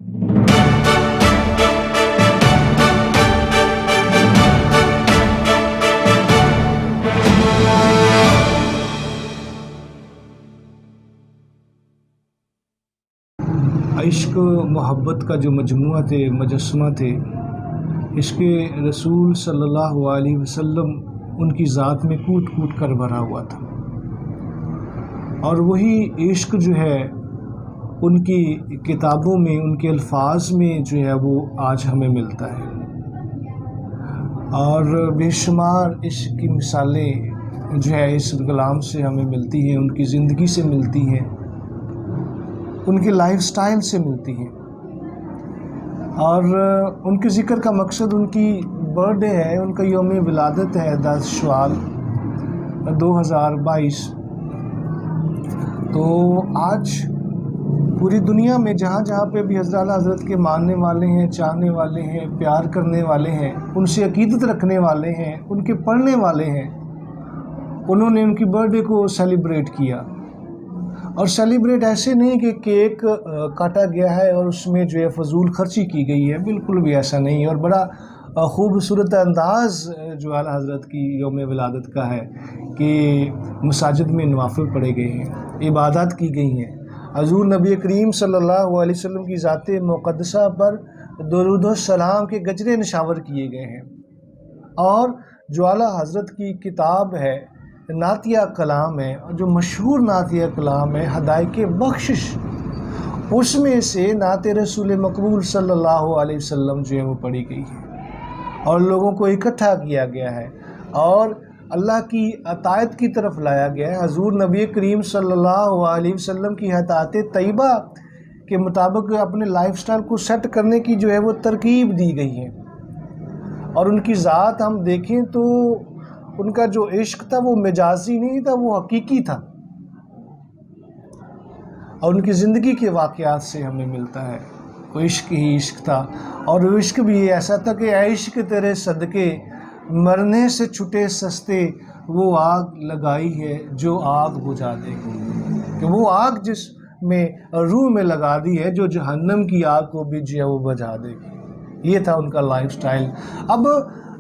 عشق محبت کا جو مجموعہ تھے، مجسمہ تھے، عشق رسول صلی اللہ علیہ وسلم ان کی ذات میں کوٹ کوٹ کر بھرا ہوا تھا، اور وہی عشق جو ہے ان کی کتابوں میں، ان کے الفاظ میں جو ہے وہ آج ہمیں ملتا ہے، اور بے شمار عشق کی مثالیں جو ہے اس کلام سے ہمیں ملتی ہیں، ان کی زندگی سے ملتی ہیں، ان کے لائف سٹائل سے ملتی ہیں، اور ان کے ذکر کا مقصد ان کی برتھ ڈے ہے، ان کا یوم ولادت ہے 10 شوال 2022۔ تو آج پوری دنیا میں جہاں جہاں پہ بھی حضرت کے ماننے والے ہیں، چاہنے والے ہیں، پیار کرنے والے ہیں، ان سے عقیدت رکھنے والے ہیں، ان کے پڑھنے والے ہیں، انہوں نے ان کی برتھ ڈے کو سیلیبریٹ کیا، اور سیلیبریٹ ایسے نہیں کہ کیک کاٹا گیا ہے اور اس میں جو ہے فضول خرچی کی گئی ہے، بالکل بھی ایسا نہیں، اور بڑا خوبصورت انداز جو اعلیٰ حضرت کی یوم ولادت کا ہے کہ مساجد میں نوافل پڑھے گئے ہیں، عبادات کی گئی ہیں، حضور نبی کریم صلی اللہ علیہ وسلم کی ذات مقدسہ پر درود و سلام کے گجرے نشاور کیے گئے ہیں، اور جو اعلیٰ حضرت کی کتاب ہے، نعتیہ کلام ہے، جو مشہور نعتیہ کلام ہے ہدایق بخشش، اس میں سے نعت رسول مقبول صلی اللہ علیہ وسلم جو ہے وہ پڑھی گئی ہے، اور لوگوں کو اکٹھا کیا گیا ہے، اور اللہ کی اطاعت کی طرف لایا گیا ہے، حضور نبی کریم صلی اللہ علیہ وسلم کی ہدایت طیبہ کے مطابق اپنے لائف سٹائل کو سیٹ کرنے کی جو ہے وہ ترکیب دی گئی ہے، اور ان کی ذات ہم دیکھیں تو ان کا جو عشق تھا وہ مجازی نہیں تھا، وہ حقیقی تھا، اور ان کی زندگی کے واقعات سے ہمیں ملتا ہے، وہ عشق ہی عشق تھا، اور وہ عشق بھی ایسا تھا کہ اے عشق تیرے صدقے مرنے سے چھٹے سستے، وہ آگ لگائی ہے جو آگ بجھا دے گی، کہ وہ آگ جس میں روح میں لگا دی ہے جو جہنم کی آگ کو بھی جو ہے وہ بجھا دے گی۔ یہ تھا ان کا لائف سٹائل۔ اب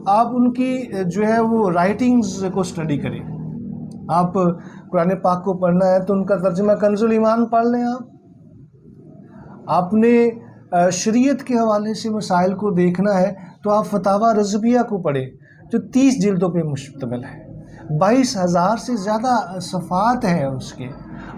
آپ ان کی جو ہے وہ رائٹنگز کو سٹڈی کریں، آپ قرآن پاک کو پڑھنا ہے تو ان کا ترجمہ کنز الایمان پڑھ لیں، آپ نے شریعت کے حوالے سے مسائل کو دیکھنا ہے تو آپ فتاوی رضویہ کو پڑھیں جو 30 جلدوں پہ مشتمل ہے، 22,000 سے زیادہ صفحات ہیں اس کے،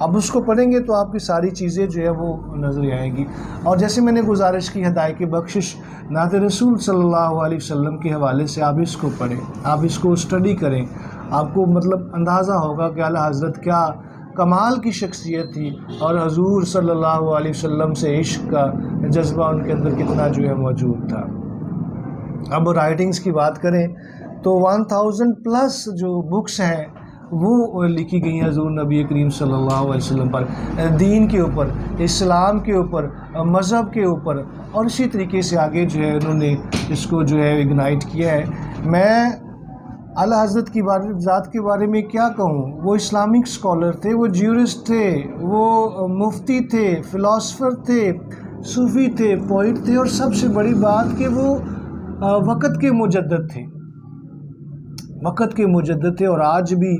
اب اس کو پڑھیں گے تو آپ کی ساری چیزیں جو ہے وہ نظر آئیں گی، اور جیسے میں نے گزارش کی ہدایق بخشش نعت رسول صلی اللہ علیہ وسلم کے حوالے سے آپ اس کو پڑھیں، آپ اس کو اسٹڈی کریں، آپ کو مطلب اندازہ ہوگا کہ اعلیٰ حضرت کیا کمال کی شخصیت تھی، اور حضور صلی اللہ علیہ وسلم سے عشق کا جذبہ ان کے اندر کتنا جو ہے موجود تھا۔ اب رائٹنگز کی بات کریں تو 1000+ جو بکس ہیں وہ لکھی گئی ہیں حضور نبی کریم صلی اللہ علیہ وسلم پر، دین کے اوپر، اسلام کے اوپر، مذہب کے اوپر، اور اسی طریقے سے آگے جو ہے انہوں نے اس کو جو ہے اگنائٹ کیا ہے۔ میں اعلیٰ حضرت کی ذات کے بارے میں کیا کہوں، وہ اسلامک اسکالر تھے، وہ جیورسٹ تھے، وہ مفتی تھے، فلاسفر تھے، صوفی تھے، پوئٹ تھے، اور سب سے بڑی بات کہ وہ وقت کے مجدد تھے، وقت کے مجدد تھے، اور آج بھی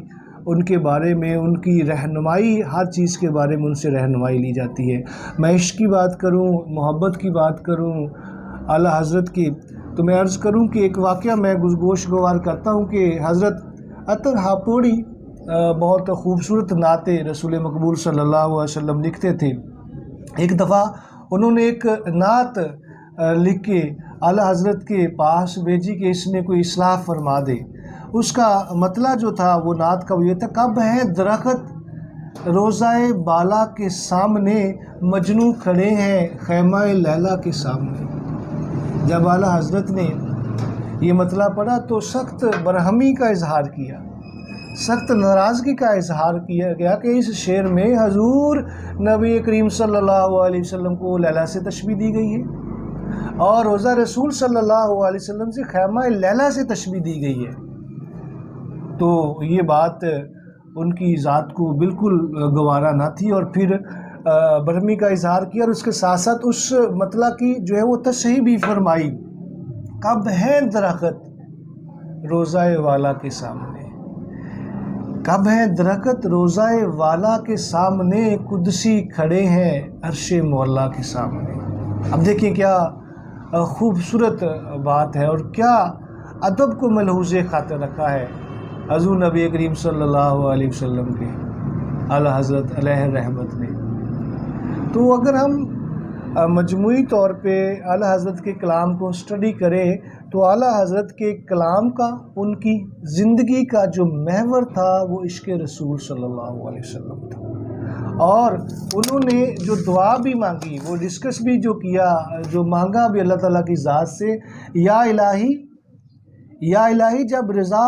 ان کے بارے میں ان کی رہنمائی، ہر چیز کے بارے میں ان سے رہنمائی لی جاتی ہے۔ میں عشق کی بات کروں، محبت کی بات کروں اعلیٰ حضرت کی، تو میں عرض کروں کہ ایک واقعہ میں گوشگوار کرتا ہوں کہ حضرت عطر ہاپوڑی بہت خوبصورت نعت رسول مقبول صلی اللہ علیہ وسلم لکھتے تھے۔ ایک دفعہ انہوں نے ایک نعت لکھ کے اعلیٰ حضرت کے پاس بھیجی کہ اس میں کوئی اصلاح فرما دے۔ اس کا مطلع جو تھا وہ نعت کا یہ تھا، کب ہے درخت روضہ بالا کے سامنے، مجنوں کھڑے ہیں خیمہ لیلا کے سامنے۔ جب اعلیٰ حضرت نے یہ مطلع پڑھا تو سخت برہمی کا اظہار کیا، سخت ناراضگی کا اظہار کیا گیا کہ اس شعر میں حضور نبی کریم صلی اللہ علیہ وسلم کو لیلا سے تشبیہ دی گئی ہے، اور روضہ رسول صلی اللہ علیہ وسلم سے خیمہ لیلا سے تشبیہ دی گئی ہے۔ تو یہ بات ان کی ذات کو بالکل گوارا نہ تھی، اور پھر برہمی کا اظہار کیا، اور اس کے ساتھ ساتھ اس مطلع کی جو ہے وہ تشریح بھی فرمائی، کب ہے درخت روضہ والا کے سامنے، کب ہے درخت روضہ والا کے سامنے، قدسی کھڑے ہیں عرش مولا کے سامنے۔ اب دیکھیں کیا خوبصورت بات ہے، اور کیا ادب کو ملحوظ خاطر رکھا ہے حضور نبی کریم صلی اللہ علیہ وسلم کے اعلی حضرت علیہ رحمت نے۔ تو اگر ہم مجموعی طور پہ اعلی حضرت کے کلام کو اسٹڈی کریں تو اعلی حضرت کے کلام کا، ان کی زندگی کا جو محور تھا وہ عشق رسول صلی اللہ علیہ وسلم تھا، اور انہوں نے جو دعا بھی مانگی، وہ ڈسکس بھی جو کیا، جو مانگا بھی اللہ تعالیٰ کی ذات سے، یا الہی جب رضا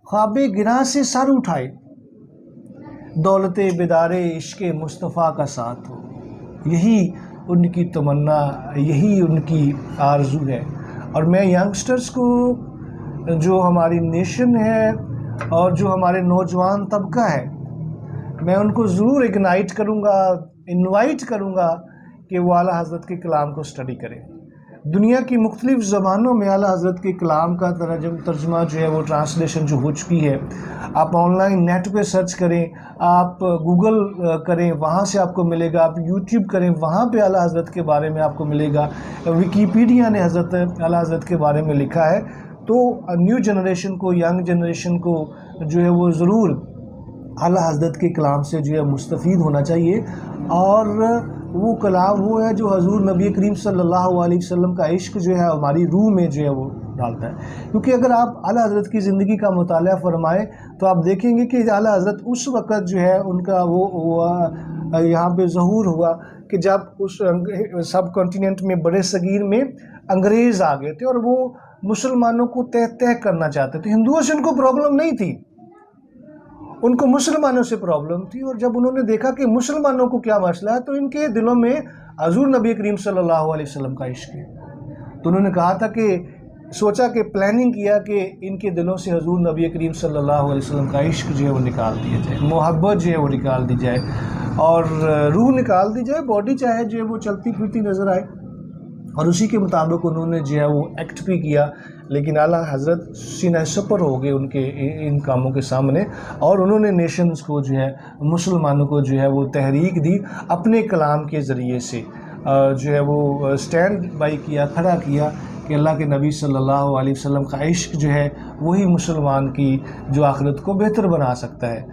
خواب گراں سے سر اٹھائے، دولت بیدار عشق مصطفیٰ کا ساتھ ہو۔ یہی ان کی تمنا، یہی ان کی آرزو ہے۔ اور میں ینگسٹرز کو، جو ہماری نیشن ہے اور جو ہمارے نوجوان طبقہ ہے، میں ان کو ضرور انوائٹ کروں گا کہ وہ اعلیٰ حضرت کے کلام کو اسٹڈی کریں۔ دنیا کی مختلف زبانوں میں اعلیٰ حضرت کے کلام کا ترجمہ جو ہے وہ ٹرانسلیشن جو ہو چکی ہے۔ آپ آن لائن نیٹ پہ سرچ کریں، آپ گوگل کریں، وہاں سے آپ کو ملے گا، آپ یوٹیوب کریں، وہاں پہ اعلیٰ حضرت کے بارے میں آپ کو ملے گا، ویکیپیڈیا نے اعلیٰ حضرت کے بارے میں لکھا ہے۔ تو نیو جنریشن کو، ینگ جنریشن کو جو ہے وہ ضرور اعلیٰ حضرت کے کلام سے جو ہے مستفید ہونا چاہیے، اور وہ کلام وہ ہے جو حضور نبی کریم صلی اللہ علیہ وسلم کا عشق جو ہے ہماری روح میں جو ہے وہ ڈالتا ہے۔ کیونکہ اگر آپ اعلیٰ حضرت کی زندگی کا مطالعہ فرمائیں تو آپ دیکھیں گے کہ اعلیٰ حضرت اس وقت جو ہے ان کا وہ یہاں پہ ظہور ہوا کہ جب اس سب کانٹیننٹ میں، بڑے صغیر میں انگریز آ گئے تھے، اور وہ مسلمانوں کو تہ کرنا چاہتے تھے۔ ہندوؤں سے ان کو پرابلم نہیں تھی، ان کو مسلمانوں سے پرابلم تھی، اور جب انہوں نے دیکھا کہ مسلمانوں کو کیا مسئلہ ہے تو ان کے دلوں میں حضور نبی کریم صلی اللہ علیہ وسلم کا عشق ہے۔ تو انہوں نے کہا تھا کہ سوچا کہ پلاننگ کیا کہ ان کے دلوں سے حضور نبی کریم صلی اللہ علیہ وسلم کا عشق جو ہے وہ نکال دیا جائے، محبت جو ہے وہ نکال دی جائے، اور روح نکال دی جائے، باڈی چاہے جو ہے وہ چلتی پھرتی نظر آئے، اور اسی کے مطابق انہوں نے جو ہے وہ ایکٹ بھی کیا۔ لیکن اعلیٰ حضرت سینہ سپر ہو گئے ان کے ان کاموں کے سامنے، اور انہوں نے نیشنز کو جو ہے، مسلمانوں کو جو ہے وہ تحریک دی، اپنے کلام کے ذریعے سے جو ہے وہ سٹینڈ بائی کیا، کھڑا کیا کہ اللہ کے نبی صلی اللہ علیہ وسلم کا عشق جو ہے وہی مسلمان کی جو آخرت کو بہتر بنا سکتا ہے۔